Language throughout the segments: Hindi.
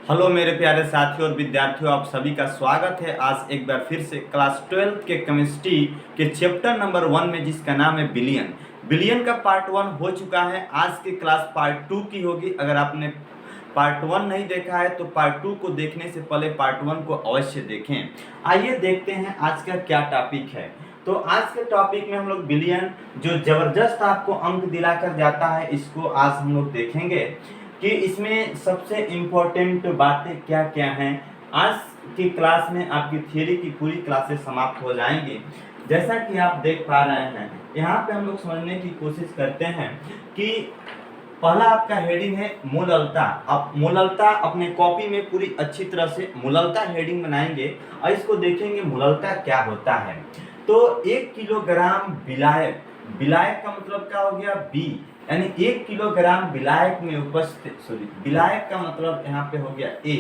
हेलो मेरे प्यारे साथियों और विद्यार्थियों, आप सभी का स्वागत है। आज एक बार फिर से क्लास 12 के केमिस्ट्री के चैप्टर नंबर 1 में, जिसका नाम है बिलियन। बिलियन का पार्ट 1 हो चुका है। आज की क्लास पार्ट 2 की होगी। अगर आपने पार्ट 1 नहीं देखा है तो पार्ट 2 को देखने से पहले पार्ट 1 को अवश्य देखें। आइए देखते हैं आज का क्या टॉपिक है। तो आज के टॉपिक में हम लोग बिलियन, जो जबरदस्त आपको अंक दिलाकर जाता है, इसको आज हम लोग देखेंगे कि इसमें सबसे इम्पोर्टेंट बातें क्या क्या हैं। आज की क्लास में आपकी थियरी की पूरी क्लासेस समाप्त हो जाएंगी। जैसा कि आप देख पा रहे हैं, यहाँ पे हम लोग समझने की कोशिश करते हैं कि पहला आपका हेडिंग है मूललता। आप मूललता अपने कॉपी में पूरी अच्छी तरह से मूललता हेडिंग बनाएंगे और इसको देखेंगे मूललता क्या होता है। तो 1 किलोग्राम विलायक, विलायक का मतलब क्या हो गया, बी, यानी 1 किलोग्राम विलायक में उपस्थित, विलायक का मतलब यहाँ पे हो गया ए,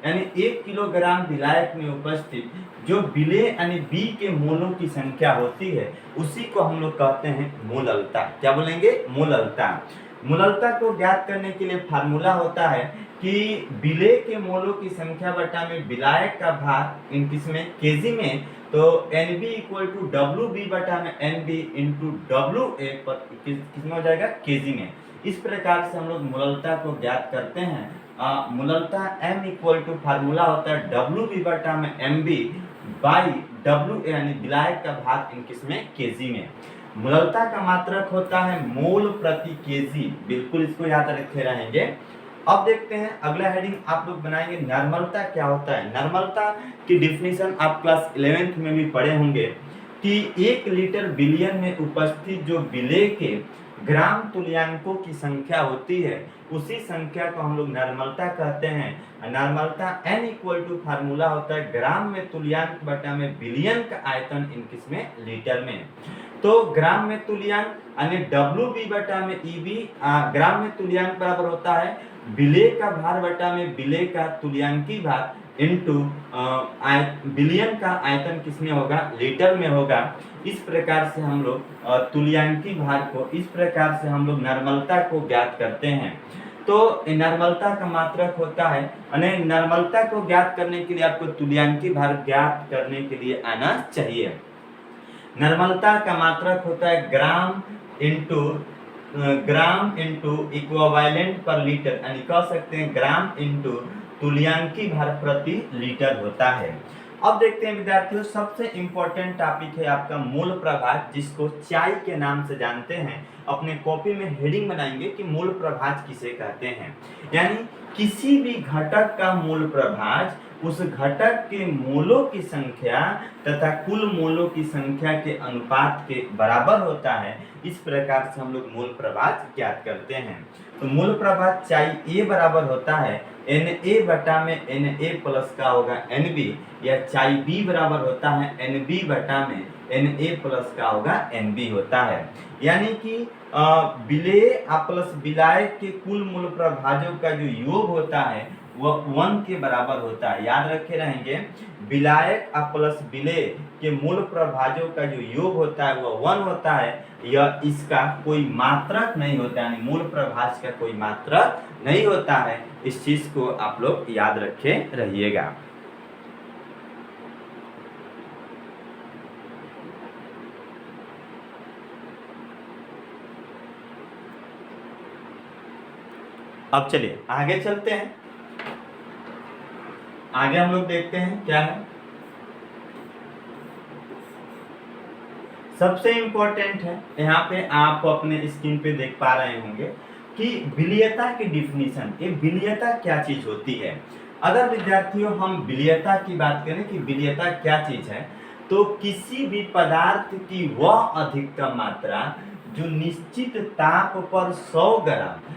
यानी 1 किलोग्राम विलायक में उपस्थित जो विलेय यानी बी के मोलों की संख्या होती है, उसी को हम लोग कहते हैं मूललता। क्या बोलेंगे? मूललता। मूललता को ज्ञात करने के लिए फार्मूला होता है कि विलेय के मोलों की संख्या बटा में विलायक का भाग इन किसमें, केजी में, तो NB इक्वल टू WB बटा में NB इंटू WA पर किसमें हो जाएगा, केजी में। इस प्रकार से हम लोग मूललता को ज्ञात करते हैं। मूललता M इक्वल टू फार्मूला होता है WB बटा में MB बाई WA, यानी विलायक का भाग इन किसमें, केजी में। मूललता का मात्रक होता है मोल प्रति केजी। बिल्कुल इसको याद रखे रहेंगे। अब देखते हैं अगला हेडिंग आप लोग बनाएंगे, नॉर्मलता क्या होता है। नॉर्मलता की डिफिनीशन आप क्लास 11th में भी पढ़े होंगे कि 1 लीटर बिलियन में उपस्थित जो विलेय के ग्राम तुल्यांकों की संख्या होती है, उसी संख्या को हम लोग नॉर्मलता कहते हैं। नॉर्मलता N इक्वल टू फार्मूला होता है ग्राम में तुल्यांक बटा में बिलियन का आयतन इन किसमें, लीटर में। तो ग्राम में तुल्यांक यानी WB बटा में EB, ग्राम में तुल्यांक बराबर होता है विलेय का भार बटा में विलेय का तुल्यांकी भार इंटू बिलियन का आयतन किसमें होगा, लीटर में होगा। इस प्रकार से हम लोग तुल्यांकी भार को, इस प्रकार से हम लोग नॉर्मलता को ज्ञात करते हैं। तो नॉर्मलता का मात्रक होता है, यानी नॉर्मलता को ज्ञात करने के लिए आपको तुल्यांकी भार ज्ञात करने के लिए आना चाहिए। नॉर्मलता का मात्रक होता है ग्राम इंटू इक्विवेलेंट पर लीटर, यानी कह सकते हैं ग्राम इंटू तुल्यांकी भार प्रति लीटर होता है। अब देखते हैं विद्यार्थियों, सबसे इंपॉर्टेंट टॉपिक है आपका मूल प्रभाज, जिसको चाई के नाम से जानते हैं। अपने कॉपी में हेडिंग बनाएंगे कि मूल प्रभाज किसे कहते हैं, यानी किसी भी घटक का मूल प्रभाज उस घटक के मोलों की संख्या तथा कुल मोलों की संख्या के अनुपात के बराबर होता है। इस प्रकार से हम लोग मूल प्रभाज ज्ञात करते हैं। तो मूल प्रभाज चाई A बराबर होता है Na बटा में Na प्लस का होगा Nb, या चाई B बराबर होता है Nb बटा में Na प्लस का होगा Nb होता है। यानी कि विलेय प्लस विलायक के कुल मूल प्रभाजों का जो योग होता है वह 1 के बराबर होता है। याद रखे रहेंगे, विलायक प्लस विलेय के मूल प्रभाजों का जो योग होता है वह 1 होता है। यह इसका कोई मात्रक नहीं होता, यानी मूल प्रभाज का कोई मात्रक नहीं होता है। इस चीज को आप लोग याद रखे रहिएगा। अब चलिए आगे चलते हैं। आगे हम लोग देखते हैं क्या है। सबसे इंपॉर्टेंट है, यहाँ पे आप अपने स्क्रीन पे देख पा रहे होंगे कि विलेयता की डिफिनीशन। ये विलेयता क्या चीज होती है। अगर विद्यार्थियों हम विलेयता की बात करें कि विलेयता क्या चीज है, तो किसी भी पदार्थ की वह अधिकतम मात्रा जो निश्चित ताप पर 100 ग्राम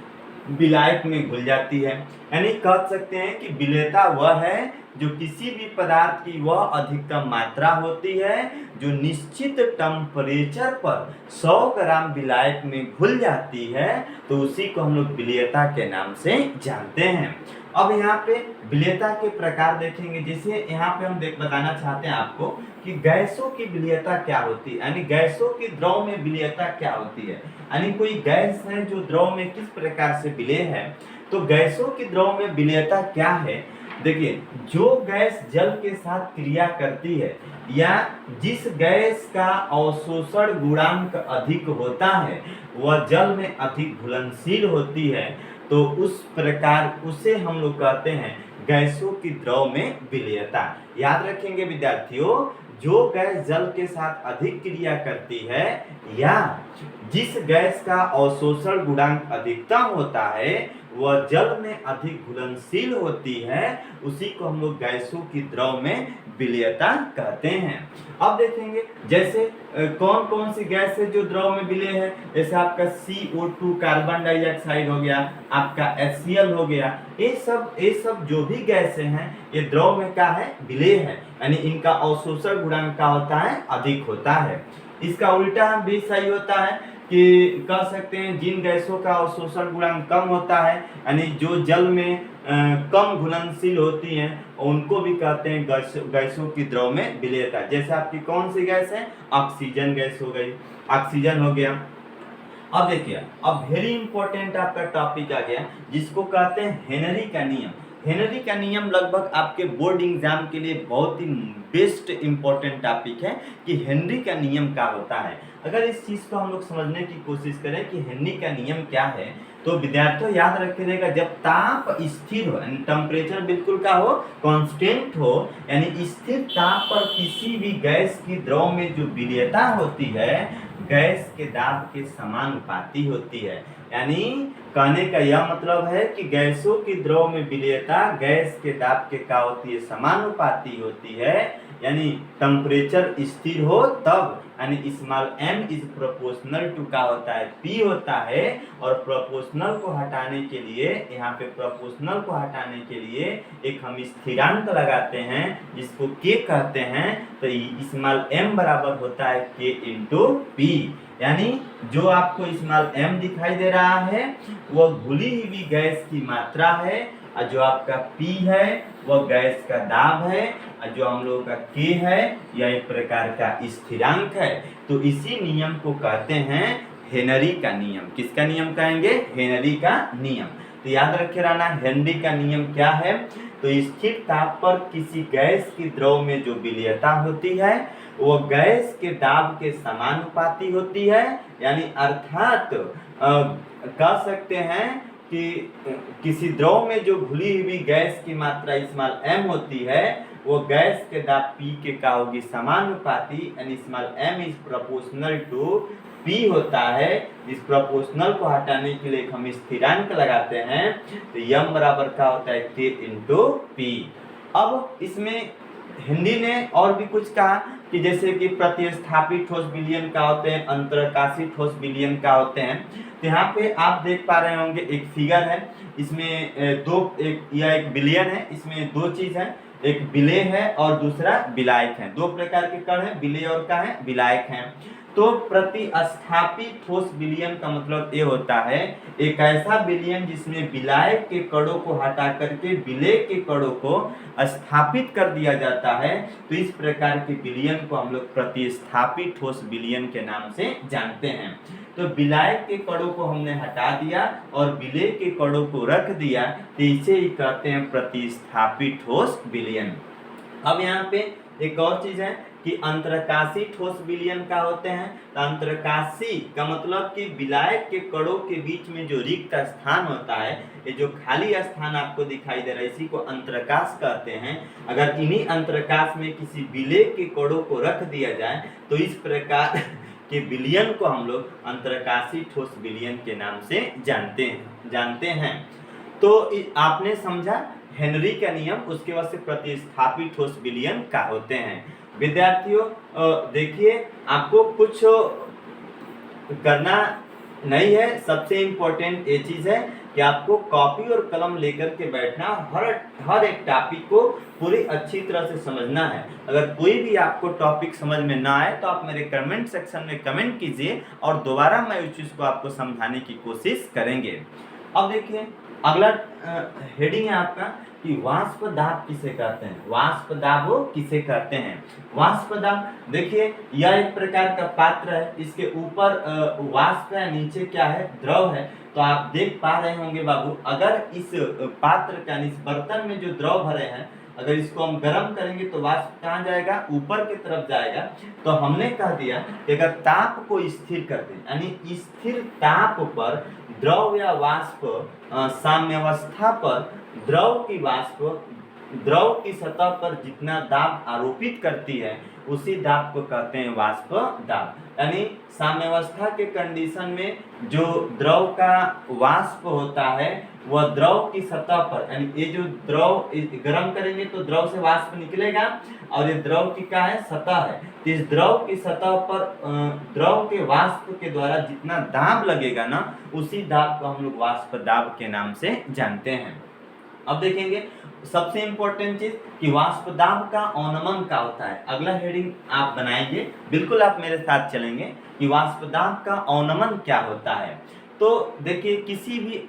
विलायक में घुल जाती है। यानी कह सकते हैं कि विलेयता वह है जो किसी भी पदार्थ की वह अधिकतम मात्रा होती है जो निश्चित टेम्परेचर पर 100 ग्राम विलायक में घुल जाती है, तो उसी को हम लोग विलेयता के नाम से जानते हैं। अब यहाँ पे विलेयता के प्रकार देखेंगे। जैसे यहाँ पे हम बताना चाहते हैं आपको कि गैसों की विलेयता क्या होती है, यानी गैसों की द्रव में विलेयता क्या होती है। यानी कोई गैस है जो द्रव में किस प्रकार से विलेय है, तो गैसों की द्रव में विलेयता क्या है। देखिए, जो गैस जल के साथ क्रिया करती है या जिस गैस का अवशोषण गुणांक अधिक होता है वह जल में अधिक घुलनशील होती है, तो उस प्रकार उसे हम लोग कहते हैं गैसों की द्रव में विलीयता। याद रखेंगे विद्यार्थियों, जो गैस जल के साथ अधिक क्रिया करती है या जिस गैस का अवशोषण गुणांक अधिकतम होता है वह जल में अधिक घुलनशील होती है, उसी को हम लोग गैसों की द्रव में विलीयता कहते हैं। अब देखेंगे जैसे कौन कौन सी गैस है जो द्रव में विलेय है। जैसे आपका CO2 कार्बन डाइऑक्साइड हो गया, आपका HCl हो गया, ये सब जो भी गैसें हैं ये द्रव में क्या है, विलेय है, यानी इनका अवशोषण गुणांक क्या होता है, अधिक होता है। इसका उल्टा भी सही होता है कि कह सकते हैं जिन गैसों का अवशोषण गुणांक कम होता है, यानी जो जल में कम घुलनशील होती हैं, उनको भी कहते हैं गैसों की द्रव में विलीयता। जैसे आपकी कौन सी गैस है, ऑक्सीजन गैस हो गई, ऑक्सीजन हो गया। अब देखिए, अब वेरी इंपॉर्टेंट आपका टॉपिक आ गया जिसको कहते हैं हेनरी का नियम। हेनरी का नियम लगभग आपके बोर्ड एग्जाम के लिए बहुत ही बेस्ट इंपॉर्टेंट टॉपिक है कि हेनरी का नियम क्या होता है। अगर इस चीज को हम लोग समझने की कोशिश करें कि हेनरी का नियम क्या है, तो विद्यार्थियों याद रखिएगा, जब ताप स्थिर हो यानी टेम्परेचर बिल्कुल का हो, कांस्टेंट हो, यानी स्थिर ताप पर किसी भी गैस की द्रव में जो विलीयता होती है गैस के दाब के समानुपाती होती है। यानी कहने का यह मतलब है कि गैसों की द्रव में विलीयता गैस के दाब के क्या होती है, समानुपाती होती है। यानी टेम्परेचर स्थिर हो तब, यानी small m is proportional to का होता है P होता है। और प्रोपोर्शनल को हटाने के लिए, यहाँ पे प्रोपोर्शनल को हटाने के लिए एक हम स्थिरांक लगाते हैं जिसको K कहते हैं। तो स्मॉल m बराबर होता है K इंटू P। यानी जो आपको स्मॉल m दिखाई दे रहा है वह घुली हुई गैस की मात्रा है, और जो आपका P है वह गैस का दाब है, और जो हम लोगों का K है यह एक प्रकार का स्थिरांक है। तो इसी नियम को कहते हैं हेनरी का नियम। किसका नियम कहेंगे, हेनरी का नियम। तो याद रखे रहना, हेनरी का नियम क्या है, तो स्थिर ताप पर किसी गैस की द्रव में जो विलीयता होती है वो गैस के दाब के समानुपाती होती है। यानी अर्थात कह सकते हैं कि किसी द्रव में जो घुली हुई गैस की मात्रा स्मॉल m होती है वो गैस के दाब P के का होगी समानुपाती, यानी small m is proportional to P होता है। इस प्रोपोर्शनल को हटाने के लिए हम स्थिरांक लगाते हैं, तो m बराबर का होता है K इंटू P। अब इसमें हिंदी ने और भी कुछ कहा कि जैसे कि प्रतिस्थापित ठोस विलयन का होते हैं, अंतरकाशी ठोस विलयन का होते हैं। तो यहाँ पे आप देख पा रहे होंगे एक फिगर है, इसमें यह एक विलयन है, इसमें दो चीज है, एक विलेय है और दूसरा विलायक है। दो प्रकार के कण हैं, विलेय और का है विलायक है। तो प्रतिस्थापित ठोस विलयन का मतलब ये होता है एक ऐसा विलयन जिसमें विलायक के कणों को हटा करके विलेय के कणों को स्थापित कर दिया जाता है। तो इस प्रकार के विलयन को हम लोग प्रतिस्थापित ठोस विलयन के नाम से जानते हैं। तो विलायक के कणों को हमने हटा दिया और विलेय के कणों को रख दिया, तो इसे ही कहते हैं प्रतिस्थापित ठोस विलयन। अब यहाँ पे एक और चीज है कि अंतरकाशी ठोस विलयन का होते हैं। तो अंतरकाशी का मतलब कि विलायक के कणों के बीच में जो रिक्त स्थान होता है, ये जो खाली स्थान आपको दिखाई दे रहा है, इसी को अंतरकाश कहते हैं। अगर इन्हीं अंतरकाश में किसी विलेय के कणों को रख दिया जाए तो इस प्रकार के विलयन को हम लोग अंतरकाशी ठोस विलयन के नाम से जानते हैं। तो आपने समझा हेनरी का नियम, उसके बाद से प्रतिस्थापित ठोस विलयन का होते हैं। विद्यार्थियों देखिए, आपको कुछ करना नहीं है, सबसे इम्पोर्टेंट ये चीज है कि आपको कॉपी और कलम लेकर के बैठना, हर एक टॉपिक को पूरी अच्छी तरह से समझना है। अगर कोई भी आपको टॉपिक समझ में ना आए तो आप मेरे कमेंट सेक्शन में कमेंट कीजिए और दोबारा मैं उस चीज को आपको समझाने की कोशिश करेंगे। अब देखिए, अगला हेडिंग है आपका कि वाष्प दाब किसे कहते हैं। वाष्प दाब किसे कहते हैं? वाष्प दाब देखिए, यह एक प्रकार का पात्र है, इसके ऊपर वाष्प है, नीचे क्या है? द्रव है। तो आप देख पा रहे होंगे बाबू, अगर इस पात्र का, इस बर्तन में जो द्रव भरे हैं, अगर इसको हम गर्म करेंगे तो वाष्प कहाँ जाएगा? ऊपर की तरफ जाएगा। तो हमने कह दिया कि अगर ताप को स्थिर कर दें, यानी स्थिर ताप पर द्रव या वाष्प साम्यावस्था पर द्रव की सतह पर जितना दाब आरोपित करती है, उसी दाब को कहते हैं वाष्प दाब। यानी साम्यावस्था के कंडीशन में जो द्रव का वाष्प होता है, वह द्रव की सतह पर, यानी ये जो द्रव गर्म करेंगे तो द्रव से वाष्प निकलेगा, और ये द्रव की क्या है? सतह है। तो इस द्रव की सतह पर द्रव के वाष्प के द्वारा जितना दाब लगेगा ना, उसी दाब को हम लोग वाष्प दाब के नाम से जानते हैं। अब देखेंगे सबसे इंपॉर्टेंट चीज कि वाष्प दाब का अवनमन क्या होता है। अगला हेडिंग आप बनाएंगे, बिल्कुल आप मेरे साथ चलेंगे कि वाष्प दाब का अवनमन क्या होता है। तो देखिए, किसी भी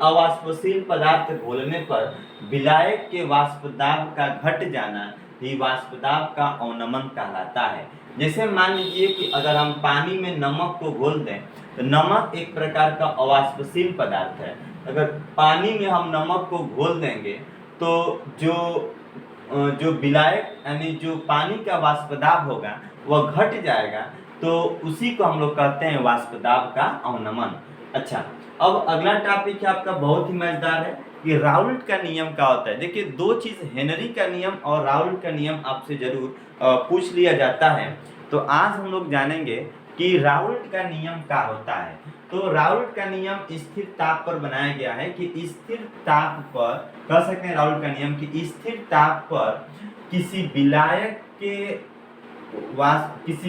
अवाष्पशील पदार्थ घोलने पर विलायक के वाष्प दाब का घट जाना ही वाष्प दाब का अवनमन कहलाता है। जैसे मान लीजिए कि अगर हम पानी में नमक को घोल दें, तो नमक एक प्रकार का अवाष्पशील पदार्थ है। अगर पानी में हम नमक को घोल देंगे तो जो विलायक, यानी जो पानी का वाष्प दाब होगा, वह घट जाएगा। तो उसी को हम लोग कहते हैं वाष्प दाब का अवनमन। अच्छा, अब अगला टॉपिक है आपका, बहुत ही मजेदार है कि राउल्ट का नियम क्या होता है। देखिए, दो चीज, हेनरी का नियम और राउल्ट का नियम आपसे जरूर पूछ लिया जाता है। तो आज हम लोग जानेंगे कि राउल्ट का नियम क्या होता है। तो राउल्ट का नियम स्थिर ताप पर बनाया गया है कि स्थिर ताप पर, कह सकते हैं राउल्ट का नियम कि स्थिर ताप पर किसी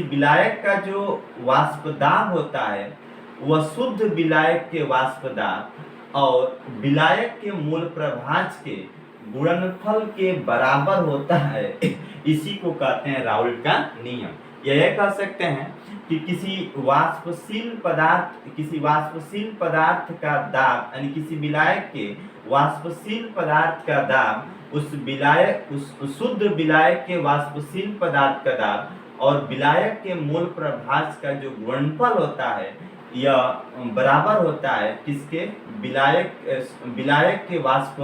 विलायक का जो वाष्प दाब होता है, वह शुद्ध विलायक के वाष्प दाब और विलायक के मूल प्रभाज के गुणनफल के बराबर होता है। इसी को कहते हैं राउल्ट का नियम। यह कह सकते हैं कि किसी वाष्पशील पदार्थ का दाब, यानी किसी विलायक के वाष्पशील पदार्थ का दाब उस शुद्ध विलायक के वाष्पशील पदार्थ का दाब और विलायक के मूल प्रभाज का जो गुणनफल होता है, यह बराबर होता है किसके? विलायक के वाष्प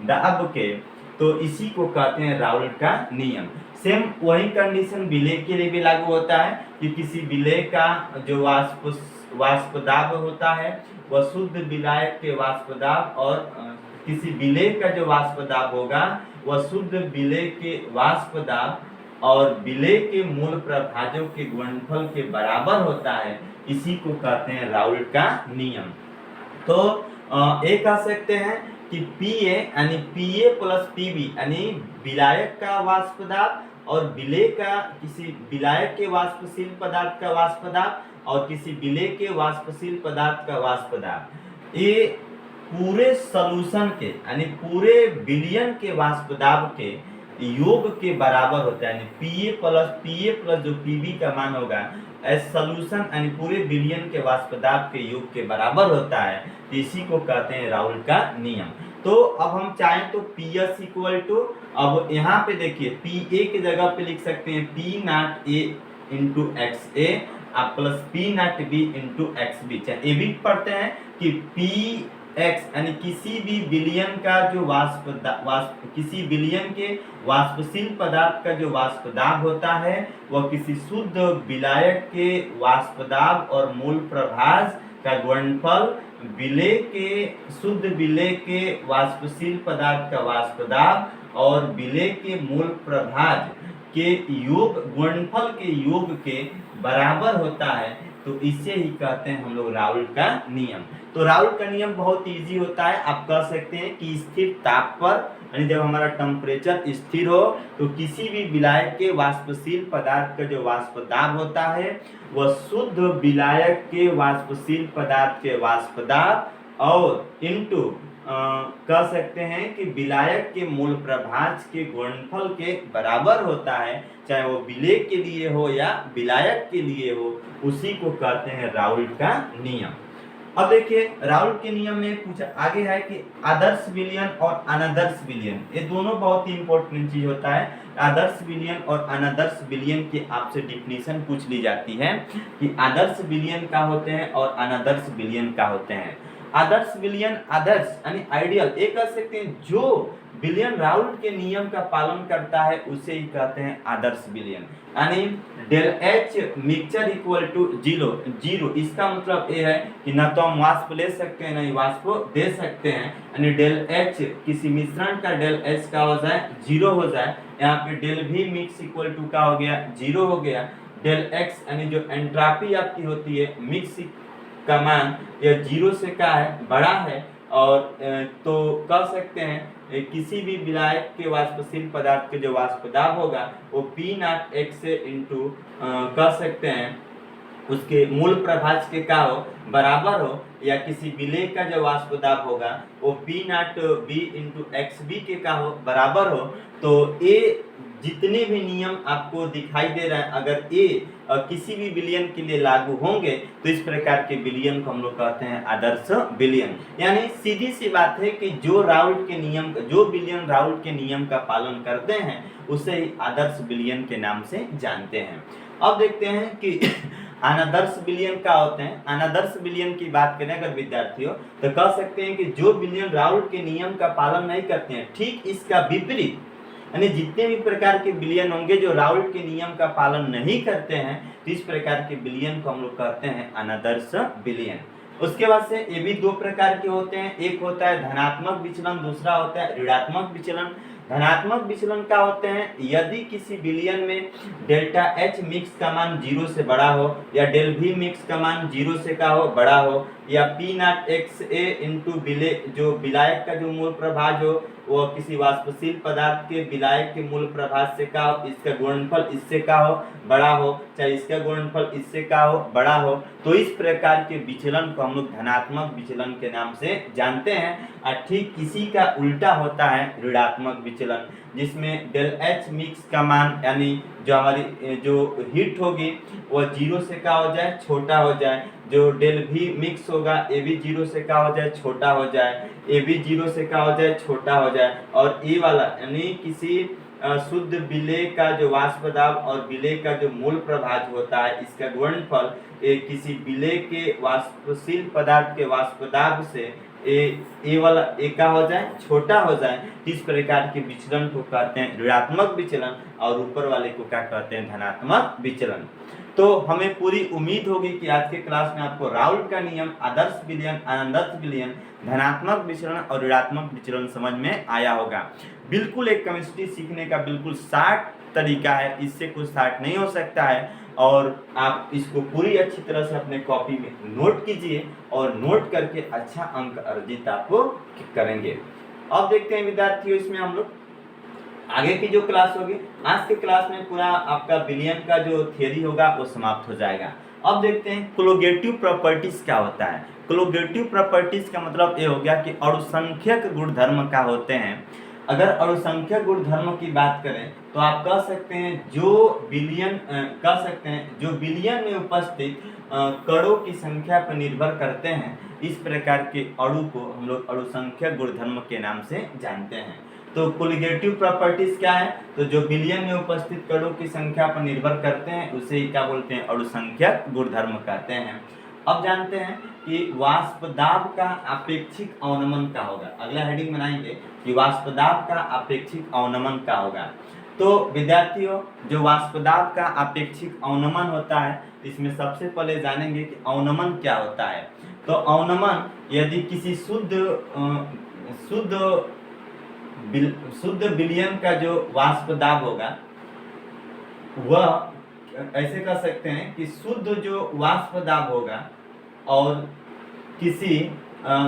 दाब के। तो इसी को कहते हैं राउल्ट का नियम। सेम वही कंडीशन विलेय के लिए भी लागू होता है कि किसी विलेय का जो वाष्प दाब होता है, वह शुद्ध विलायक के वाष्प दाब और किसी विलेय का जो वाष्प दाब होगा, वह शुद्ध विलेय के वाष्प दाब और विलेय के मूल प्रभाजों के गुणनफल के बराबर होता है। इसी को कहते हैं राउल्ट का नियम। तो एक कह सकते हैं कि PA यानी PA प्लस PB, यानी विलायक का वाष्प दाब और विलेय का, किसी विलायक के वाष्पशील पदार्थ का वाष्प दाब और किसी विलेय के वाष्पशील पदार्थ का वाष्प दाब, ये पूरे सॉल्यूशन के, यानी पूरे विलयन के वाष्प दाब के योग के बराबर होता है। यानी PA प्लस जो PB का मान होगा, सॉल्यूशन यानी पूरे विलयन के वाष्प दाब के योग के बराबर होता है। इसी को कहते हैं राउल्ट का नियम। तो अब हम चाहें तो PS इक्वल टू, अब यहाँ पे देखिए PA की जगह पे लिख सकते हैं P not A into XA आप plus P not B into XB। चाहे ये भी पढ़ते हैं कि PX यानी किसी भी विलयन का जो किसी विलयन के वाष्पशील पदार्थ का जो वाष्प दाब होता है, वह किसी शुद्ध विलायक के वाष्प दाब और मूल प्रभाज का गुणनफल शुद्ध विलेय के वाष्पशील पदार्थ का वाष्प दाब और विलेय के मूल प्रभाज के योग, गुणनफल के योग के बराबर होता है। तो इसे ही कहते हैं हम लोग राउल्ट का नियम। तो राउल्ट का नियम बहुत इजी होता है। आप कह सकते हैं कि स्थिर ताप पर, यानी जब हमारा टेम्परेचर स्थिर हो, तो किसी भी विलायक के वाष्पशील पदार्थ का जो वाष्प दाब होता है, वह शुद्ध विलायक के वाष्पशील पदार्थ के वाष्प दाब और इंटू कह सकते हैं कि विलायक के मूल प्रभाज के गुणनफल के बराबर होता है, चाहे वो विलेय के लिए हो या विलायक के लिए हो। उसी को कहते हैं राउल्ट का नियम। अब देखिए राउल्ट के नियम में कुछ आगे है कि आदर्श विलयन और अनादर्श विलयन, ये दोनों बहुत ही इंपॉर्टेंट चीज होता है। आदर्श विलयन और अनादर्श विलयन की आपसे डिफिनीशन पूछ ली जाती है कि आदर्श विलयन क्या होते हैं और अनादर्श विलयन क्या होते हैं। आदर्श विलयन, आदर्श यानी आइडियल, ये कह सकते हैं जो विलयन राउल्ट के नियम का पालन करता है उसे ही कहते हैं आदर्श विलयन। यानी del H mixture equal to zero, इसका मतलब ये है कि ना तो हम वाष्प ले सकते हैं ना ही वाष्प दे सकते हैं। यानी डेल एच किसी मिश्रण का डेल एच का हो जाए जीरो हो जाए, यहाँ पे डेल भी मिक्स इक्वल टू का हो गया जीरो हो गया। डेल एक्स यानी जो एंट्रोपी आपकी होती है मिक्स का मान यह जीरो से क्या है बड़ा है, और तो कह सकते हैं किसी भी विलायक के वाष्पशील पदार्थ के जो वाष्प दाब होगा वो P0 x से इंटू कह सकते हैं उसके मूल प्रभाज के का हो बराबर हो, या किसी विलेय का जो वाष्प दाब होगा वो P0 b इंटू XB के का हो बराबर हो। तो ये जितने भी नियम आपको दिखाई दे रहा है अगर ये किसी भी विलयन के लिए लागू होंगे तो इस प्रकार के विलयन को हम लोग कहते हैं आदर्श विलयन। यानी सीधी सी बात है कि जो राउल्ट के नियम, जो विलयन राउल्ट के नियम का पालन करते हैं उसे ही आदर्श विलयन के नाम से जानते हैं। अब देखते हैं कि अनादर्श विलयन क्या होते हैं। अनादर्श विलयन की बात करें अगर विद्यार्थियों तो कह सकते हैं कि जो विलयन राउल्ट के नियम का पालन नहीं करते हैं, ठीक इसका विपरीत, यानी जितने भी प्रकार के विलयन होंगे जो राउल्ट के नियम का पालन नहीं करते हैं तो इस प्रकार के विलयन को हम लोग कहते हैं अनादर्श विलयन। उसके बाद से ये भी दो प्रकार के होते हैं, एक होता है धनात्मक विचलन, दूसरा होता है ऋणात्मक विचलन। धनात्मक विचलन क्या होते हैं, यदि किसी विलयन में डेल्टा एच मिक्स का मान जीरो से बड़ा हो, या डेल भी मिक्स का मान जीरो से का हो बड़ा हो, या P0 XA इंटू जो विलायक का जो मूल प्रभाज हो वो किसी वाष्पशील पदार्थ के विलायक के मूल प्रभाज से का हो, इसका गुणनफल इससे का हो बड़ा हो, चाहे इसका गुणनफल इससे का हो बड़ा हो, तो इस प्रकार के विचलन को हम लोग धनात्मक विचलन के नाम से जानते हैं। और ठीक इसी का उल्टा होता है ऋणात्मक विचलन, जिसमें डेल एच मिक्स का मान यानी जो हमारी जो हीट होगी वो जीरो से का हो जाए छोटा हो जाए, जो डेल भी मिक्स होगा ए भी जीरो से का हो जाए छोटा हो जाए, ए भी जीरो से का हो जाए छोटा हो जाए, और ए वाला यानी किसी शुद्ध विलेय का जो वाष्प दाब और विलेय का जो मूल प्रभाज होता है इसका गुणनफल किसी विलेय के वाष्पशील पदार्थ के वाष्प दाब से ए वाला ए का हो जाए छोटा हो जाए। इस प्रकार के विचलन को कहते हैं ऋणात्मक विचलन, और ऊपर वाले को क्या कहते हैं धनात्मक विचलन। तो हमें पूरी उम्मीद होगी कि आज के क्लास में आपको राउल्ट का नियम, आदर्श विलयन, अनादर्श विलयन, धनात्मक विचलन और ऋणात्मक विचलन समझ में आया होगा। बिल्कुल एक केमिस्ट्री सीखने का बिल्कुल शार्ट तरीका है, इससे कुछ शार्ट नहीं हो सकता है, और आप इसको पूरी अच्छी तरह से अपने कॉपी में नोट कीजिए और नोट करके अच्छा अंक अर्जित आपको करेंगे। अब देखते हैं विद्यार्थियों इसमें हम लोग आगे की जो क्लास होगी, आज के क्लास में पूरा आपका विलयन का जो थियरी होगा वो समाप्त हो जाएगा। अब देखते हैं कोलोगेटिव प्रॉपर्टीज क्या होता है। कोलोगेटिव प्रॉपर्टीज का मतलब ये हो गया कि अणुसंख्यक गुणधर्म क्या होते हैं। अगर अणुसंख्यक गुणधर्म की बात करें तो आप कह सकते हैं जो विलयन में उपस्थित कणों की संख्या पर निर्भर करते हैं, इस प्रकार के अणु को हम लोग अणुसंख्यक गुणधर्म के नाम से जानते हैं। तो कोलिगेटिव प्रॉपर्टीज क्या है, तो जो विलयन में उपस्थित कणों की संख्या पर निर्भर करते हैं उसे ही क्या बोलते हैं अणुसंख्यक गुणधर्म कहते हैं। अब जानते हैं कि वाष्प दाब का अपेक्षिक अवनमन क्या होगा। अगला हेडिंग बनाएंगे कि वाष्प दाब का अपेक्षिक अवनमन क्या होगा। तो विद्यार्थियों जो वाष्प दाब का अपेक्षिक अवनमन होता है इसमें सबसे पहले जानेंगे कि अवनमन क्या होता है। तो अवनमन यदि किसी शुद्ध विलयन का जो वाष्प दाब होगा वह ऐसे कह सकते हैं कि शुद्ध जो वाष्प दाब होगा और किसी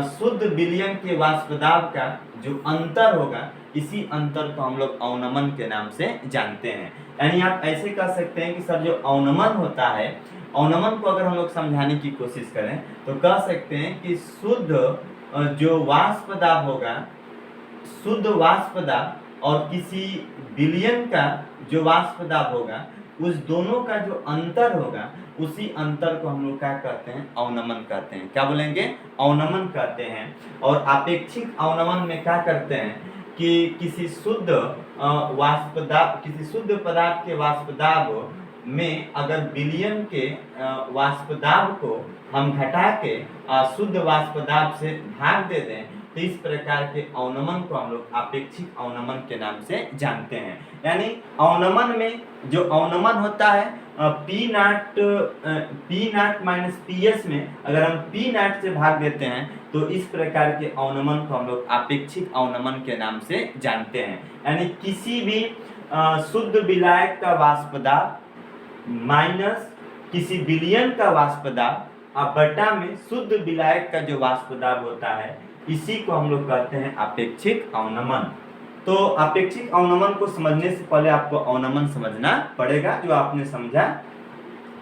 शुद्ध विलयन के वाष्प दाब का जो अंतर होगा, इसी अंतर को हम लोग अवनमन के नाम से जानते हैं। यानी आप ऐसे कह सकते हैं कि सर जो अवनमन होता है, अवनमन को अगर हम लोग समझाने की कोशिश करें तो कह सकते हैं कि शुद्ध जो वाष्प दाब होगा, शुद्ध वाष्प दाब और किसी विलयन का जो वाष्प दाब होगा, उस दोनों का जो अंतर होगा उसी अंतर को हम लोग क्या कहते हैं, अवनमन कहते हैं। क्या बोलेंगे, अवनमन कहते हैं। और आपेक्षिक अवनमन में क्या करते हैं कि किसी शुद्ध पदार्थ के वाष्प दाब में अगर विलयन के वाष्प दाब को हम घटा के शुद्ध वाष्प दाब से भाग दे दें, तो इस प्रकार के अवनमन को हम लोग आपेक्षिक अवनमन के नाम से जानते हैं। यानी अवनमन में जो अवनमन होता है पी नाट माइनस पी एस में अगर हम पी नाट से भाग देते हैं तो इस प्रकार के अवनमन को हम लोग आपेक्षिक अवनमन के नाम से जानते हैं। यानी किसी भी शुद्ध विलायक का वाष्प दाब माइनस किसी विलयन का वाष्प दाब और बटा में शुद्ध विलायक का जो वाष्प दाब होता है, इसी को हम लोग कहते हैं आपेक्षिक अवनमन। तो आपेक्षिक अवनमन को समझने से पहले आपको अवनमन समझना पड़ेगा, जो आपने समझा।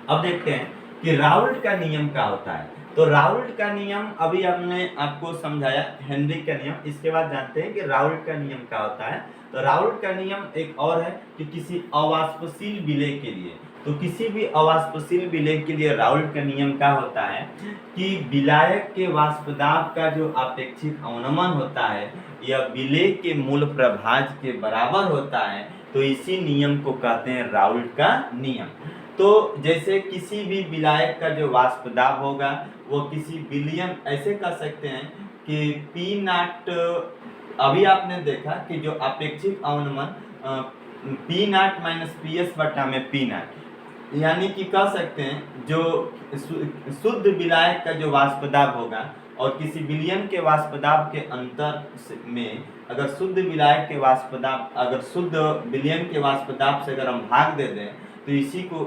अब देखते हैं कि राउल्ट का नियम क्या होता है। तो राउल्ट का नियम अभी हमने आपको समझाया, हेनरी का नियम। इसके बाद जानते हैं कि राउल्ट का नियम क्या होता है। तो राउल्ट का नियम एक और है कि किसी अवाष्पशील विलेय के लिए, तो किसी भी अवाष्पशील विलेय के लिए राउल्ट का नियम क्या होता है कि विलायक के वाष्प दाब का जो आपेक्षिक अवनमन होता है यह विलेय के मूल प्रभाज के बराबर होता है। तो इसी नियम को कहते हैं राउल्ट का नियम। तो जैसे किसी भी विलायक का जो वाष्प दाब होगा वो किसी विलयन, ऐसे कह सकते हैं कि पी नाट, अभी आपने देखा कि जो आपेक्षिक अवनमन पी नाट माइनस पी एस बटा में पी नाट, यानी कि कह सकते हैं जो शुद्ध विलायक का जो वाष्प दाब होगा और किसी विलयन के वाष्प दाब के अंतर में अगर शुद्ध विलायक के वाष्प दाब, अगर शुद्ध विलयन के वाष्प दाब से अगर हम भाग दे दें तो इसी को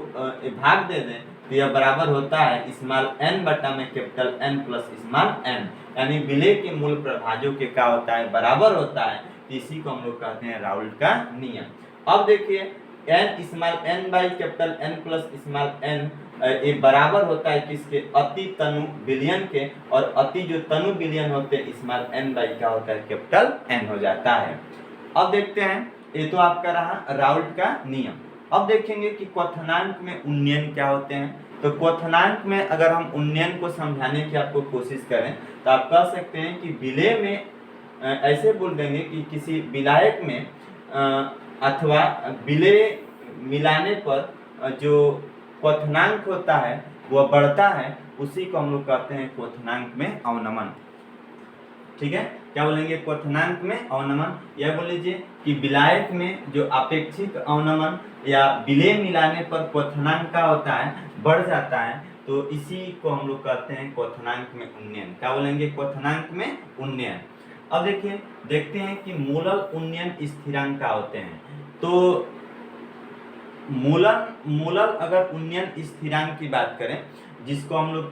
भाग दे दें तो यह बराबर होता है स्मॉल n बटा में capital N plus small n, यानी विलेय के मूल प्रभाजों के क्या होता है, बराबर होता है। तो इसी को हम लोग कहते हैं राउल्ट का नियम। अब देखिए n small n by capital N plus small n ये बराबर होता है किसके, अति तनु विलयन के, और अति जो तनु विलयन होते हैं स्मॉल n बाई क्या होता है, कैपिटल N हो जाता है। अब देखते हैं, ये तो आपका रहा राउल्ट का नियम। अब देखेंगे कि क्वथनांक में उन्नयन क्या होते हैं। तो क्वथनांक में अगर हम उन्नयन को समझाने की आपको कोशिश करें तो आप कह सकते हैं कि विलेय में ऐसे बोल देंगे कि किसी विलायक में अथवा विलेय मिलाने पर जो क्वथनांक होता है वह बढ़ता है, उसी को हम लोग कहते हैं क्वथनांक में अवनमन। ठीक है, क्या बोलेंगे, क्वथनांक में अवनमन। यह बोल लीजिए कि विलायक में जो आपेक्षिक अवनमन या विलेय मिलाने पर क्वथनांक का होता है, बढ़ जाता है, तो इसी को हम लोग कहते हैं क्वथनांक में उन्नयन। क्या बोलेंगे, क्वथनांक में उन्नयन। अब देखिए, देखते हैं कि मूलल उन्नयन स्थिरांक क्या होते हैं। तो मूलल अगर उन्नयन स्थिरांक की बात करें, जिसको हम लोग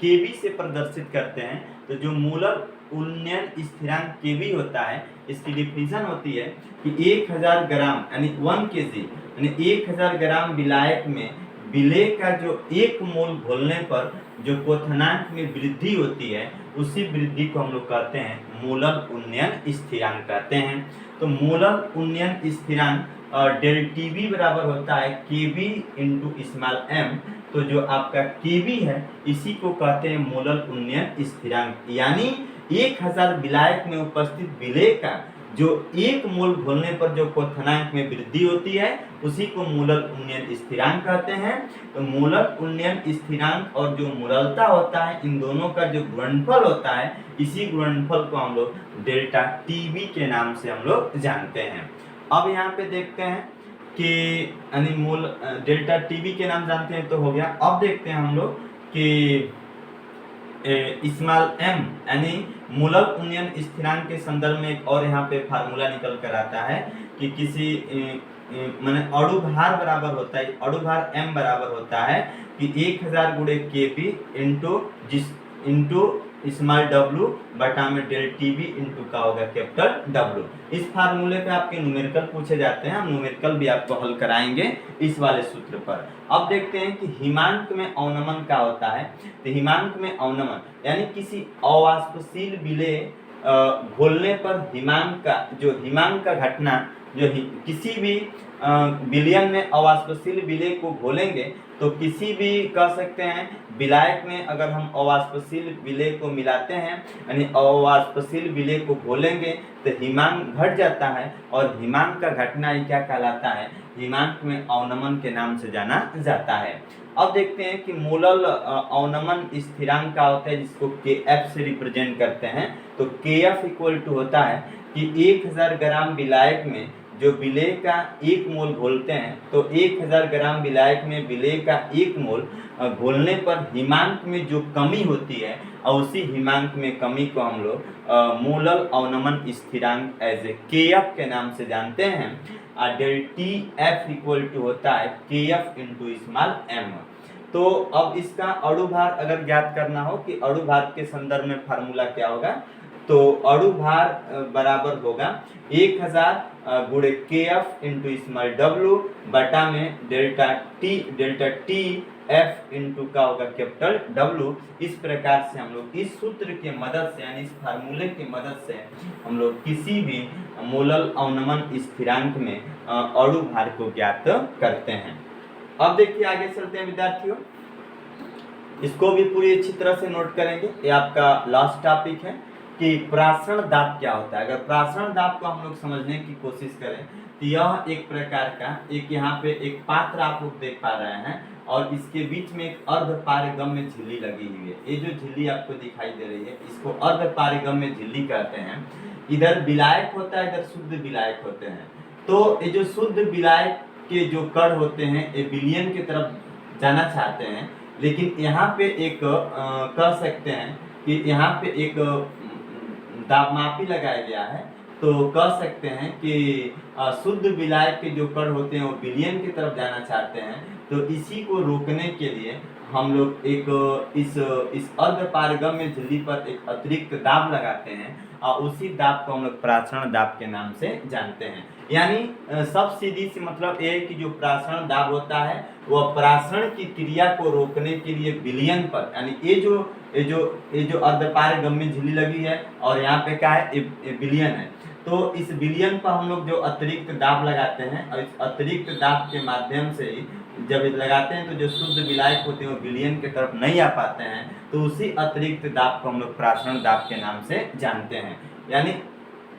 केबी से प्रदर्शित करते हैं, तो जो मूलल उन्नयन स्थिरांक केबी होता है, इसकी डिफिनीशन होती है कि 1000 ग्राम यानी 1 kg यानी 1000 ग्राम विलायक में विलेय का जो 1 मोल घोलने पर जो क्वथनांक में वृद्धि होती है, उसी वृद्धि को हम लोग कहते हैं मूलल उन्नयन स्थिरांक कहते हैं। तो मूलल उन्नयन स्थिरांक डेल टीबी बराबर होता है केबी इंटू स्मॉल m। तो जो आपका केबी है इसी को कहते हैं मूलल उन्नयन स्थिरांक, यानी 1000 विलायक में उपस्थित विलेय का जो 1 मोल घोलने पर जो क्वथनांक में वृद्धि होती है, उसी को मूलल उन्नयन स्थिरांक कहते हैं। तो मूलल उन्नयन स्थिरांक और जो मूललता होता है, इन दोनों का जो गुणनफल होता है, इसी गुणनफल को हम लोग डेल्टा टीबी के नाम से हम लोग जानते हैं। अब यहाँ पे देखते हैं कि यानी मूल डेल्टा टीबी के नाम जानते हैं तो हो गया। अब देखते हैं हम लोग कि स्मॉल m यानी मूलल उन्नयन स्थिरांक के संदर्भ में एक और यहाँ पे फार्मूला निकल कर आता है कि किसी माने अणु भार बराबर होता है, अणु भार m बराबर होता है कि 1000 गुणे केबी इंटू स्मॉल w बटा में डेल टीबी इंटू का होगा कैपिटल W। इस फार्मूले पे आपके न्यूमेरिकल पूछे जाते हैं, हम न्यूमेरिकल भी आपको हल कराएंगे इस वाले सूत्र पर। अब देखते हैं कि हिमांक में अवनमन क्या होता है। तो हिमांक में अवनमन यानी किसी अवाष्पशील विलेय घोलने पर हिमांक का घटना जो किसी भी विलयन में अवाष्पशील विलय को घोलेंगे तो किसी भी कह सकते हैं विलायक में अगर हम अवाष्पशील विलय को मिलाते हैं यानी अवाष्पशील विलय को घोलेंगे तो हिमांक घट जाता है और हिमांक का घटना ही क्या कहलाता है, हिमांक में अवनमन के नाम से जाना जाता है। अब देखते हैं कि मोलल अवनमन स्थिरांक का होता है जिसको Kf से रिप्रेजेंट करते हैं। तो Kf इक्वल टू होता है कि 1000 ग्राम विलायक में जो विलेय का 1 मोल घोलते हैं तो 1000 ग्राम विलायक में विलेय का 1 मोल घोलने पर हिमांक में जो कमी होती है और उसी हिमांक में कमी को हम लोग मोलल अवनमन स्थिरांक एज ए Kf के नाम से जानते हैं। Del T F equal to होता है Kf इंटू स्मॉल m। तो अब इसका अणु भार अगर ज्ञात करना हो कि अणु भार के संदर्भ में फार्मूला क्या होगा, तो अणु भार बराबर होगा 1000 गुणे Kf इंटू स्मॉल w बटा में डेल्टा टी एफ इंटू का होगा कैपिटल W। इस प्रकार से हम लोग इस सूत्र के मदद से यानी इस फार्मूले की मदद से हम लोग किसी भी मोलल अवनमन स्थिरांक में अणु भार को ज्ञात करते हैं। अब देखिए आगे चलते हैं विद्यार्थियों, इसको भी पूरी अच्छी तरह से नोट करेंगे। ये आपका लास्ट टॉपिक है कि प्रासरण दाब क्या होता है। अगर प्रासरण दाब को हम लोग समझने की कोशिश करें तो यह एक प्रकार का एक यहाँ पे एक पात्र आप लोग देख पा रहे हैं और इसके बीच में एक अर्धपारगम्य झिल्ली लगी हुई है। ये जो झिल्ली आपको दिखाई दे रही है इसको अर्धपारगम्य झिल्ली कहते हैं। इधर विलायक होता है, इधर शुद्ध विलायक होते हैं। तो ये जो शुद्ध विलायक के जो कण होते हैं ये विलयन की तरफ जाना चाहते हैं, लेकिन यहाँ पे एक कह सकते हैं कि यहाँ पे एक दाबमापी लगाया गया है। तो कह सकते हैं कि शुद्ध विलायक के जो कण होते हैं वो विलयन की तरफ जाना चाहते हैं। तो इसी को रोकने के लिए हम लोग एक इस अर्धपारगम्य झिल्ली पर एक अतिरिक्त दाब लगाते हैं और उसी दाब को हम लोग प्रासरण दाब के नाम से जानते हैं। यानी सब सीधी सी मतलब ये है कि जो प्रासरण दाब होता है वह प्रासरण की क्रिया को रोकने के लिए विलयन पर, यानी ये जो अर्धपारगम्य झिल्ली लगी है और यहाँ पे क्या है, विलयन है। तो इस विलयन पर हम लोग जो अतिरिक्त दाब लगाते हैं और इस अतिरिक्त दाब के माध्यम से ही जब लगाते हैं तो जो शुद्ध विलायक होते हैं वो विलयन की तरफ नहीं आ पाते हैं, तो उसी अतिरिक्त दाब को हम लोग प्रासरण दाब के नाम से जानते हैं। यानी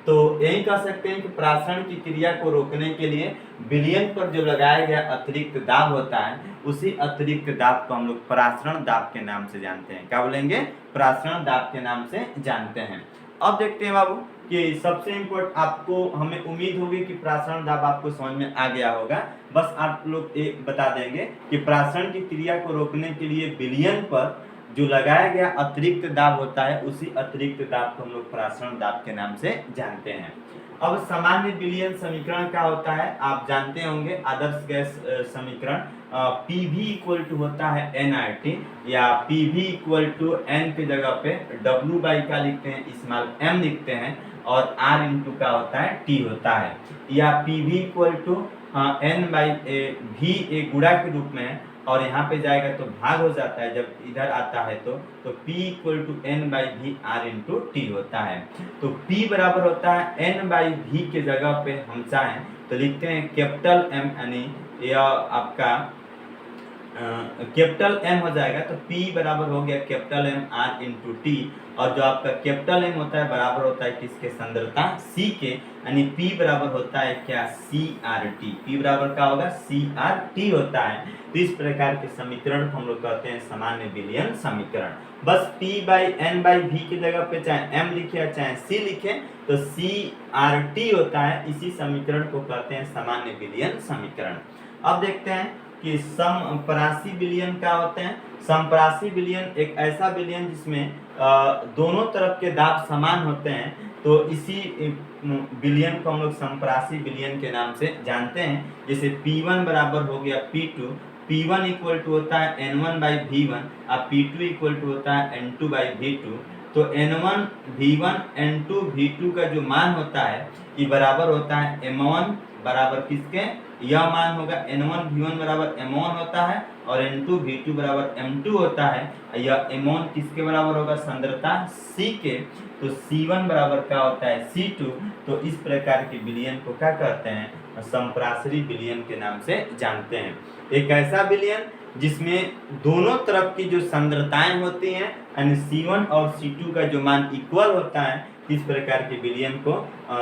तो यही कह सकते हैं कि प्रासरण की क्रिया को रोकने के लिए विलयन पर जो लगाया गया अतिरिक्त दाब होता है उसी अतिरिक्त दाब को हम लोग प्रासरण दाब के नाम से जानते हैं। क्या बोलेंगे, प्रासरण दाब के नाम से जानते हैं। अब देखते हैं बाबू कि सबसे इम्पोर्टेंट आपको, हमें उम्मीद होगी कि प्रासरण दाब आपको समझ में आ गया होगा। बस आप लोग एक बता देंगे कि प्रासरण की क्रिया को रोकने के लिए विलयन पर जो लगाया गया अतिरिक्त दाब होता है उसी अतिरिक्त दाब को हम लोग प्रासरण दाब के नाम से जानते हैं। अब सामान्य विलयन समीकरण क्या होता है आप जानते होंगे, आदर्श गैस समीकरण PV इक्वल टू होता है nRT या PV इक्वल टू n की जगह पे W बाई का लिखते हैं, स्मॉल m लिखते हैं और R इंटू का होता है T होता है, या PV equal to n by V एक गुणा के रूप में है और यहाँ पे जाएगा तो भाग हो जाता है, जब इधर आता है तो P equal to n by V R into T होता है। तो P बराबर होता है n बाई वी के जगह पे हम चाहें तो लिखते हैं कैपिटल M, यानी यह आपका कैपिटल M हो जाएगा। तो P बराबर हो गया capital M R into T, और जो आपका कैपिटल M होता है बराबर होता है किसके, सांद्रता C के, यानी P बराबर होता है क्या, CRT। P बराबर क्या होगा, CRT होता है। तो इस प्रकार के समीकरण को हम लोग कहते हैं सामान्य विलयन समीकरण। बस P by n by V की जगह पे चाहे M लिखे या चाहे C लिखे तो CRT होता है। इसी समीकरण को कहते हैं सामान्य विलयन समीकरण। अब देखते हैं कि समपरासी विलयन क्या होते हैं। समपरासी विलयन एक ऐसा विलयन जिसमें दोनों तरफ के दाब समान होते हैं, तो इसी विलयन को हम लोग समपरासी विलयन के नाम से जानते हैं। जैसे P1 बराबर हो गया P2, P1 इक्वल टू होता है N1 बाई V1 और P2 इक्वल टू होता है N2 बाई V2। तो N1 V1 N2 V2 का जो मान होता है ये बराबर होता है M1 बराबर किसके, यह मान होगा N1 V1 बराबर M1 होता है और N2 V2 बराबर M2 होता है। यह एमोन किसके बराबर होगा? सांद्रता C के। तो C1 बराबर क्या होता है? C2। तो इस प्रकार के विलयन को क्या कहते हैं? संप्रासरी विलयन के नाम से जानते हैं। एक ऐसा विलयन जिसमें दोनों तरफ की जो सांद्रताएं होती हैं यानी C1 और C2 का जो मान इक्वल होता है, इस प्रकार के विलयन को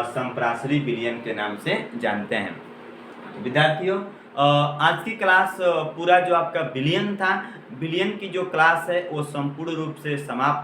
संप्रासरी विलयन के नाम से जानते हैं। विद्यार्थियों, आज की क्लास पूरा जो आपका विलयन था, विलयन की जो क्लास है वो संपूर्ण रूप से समाप्त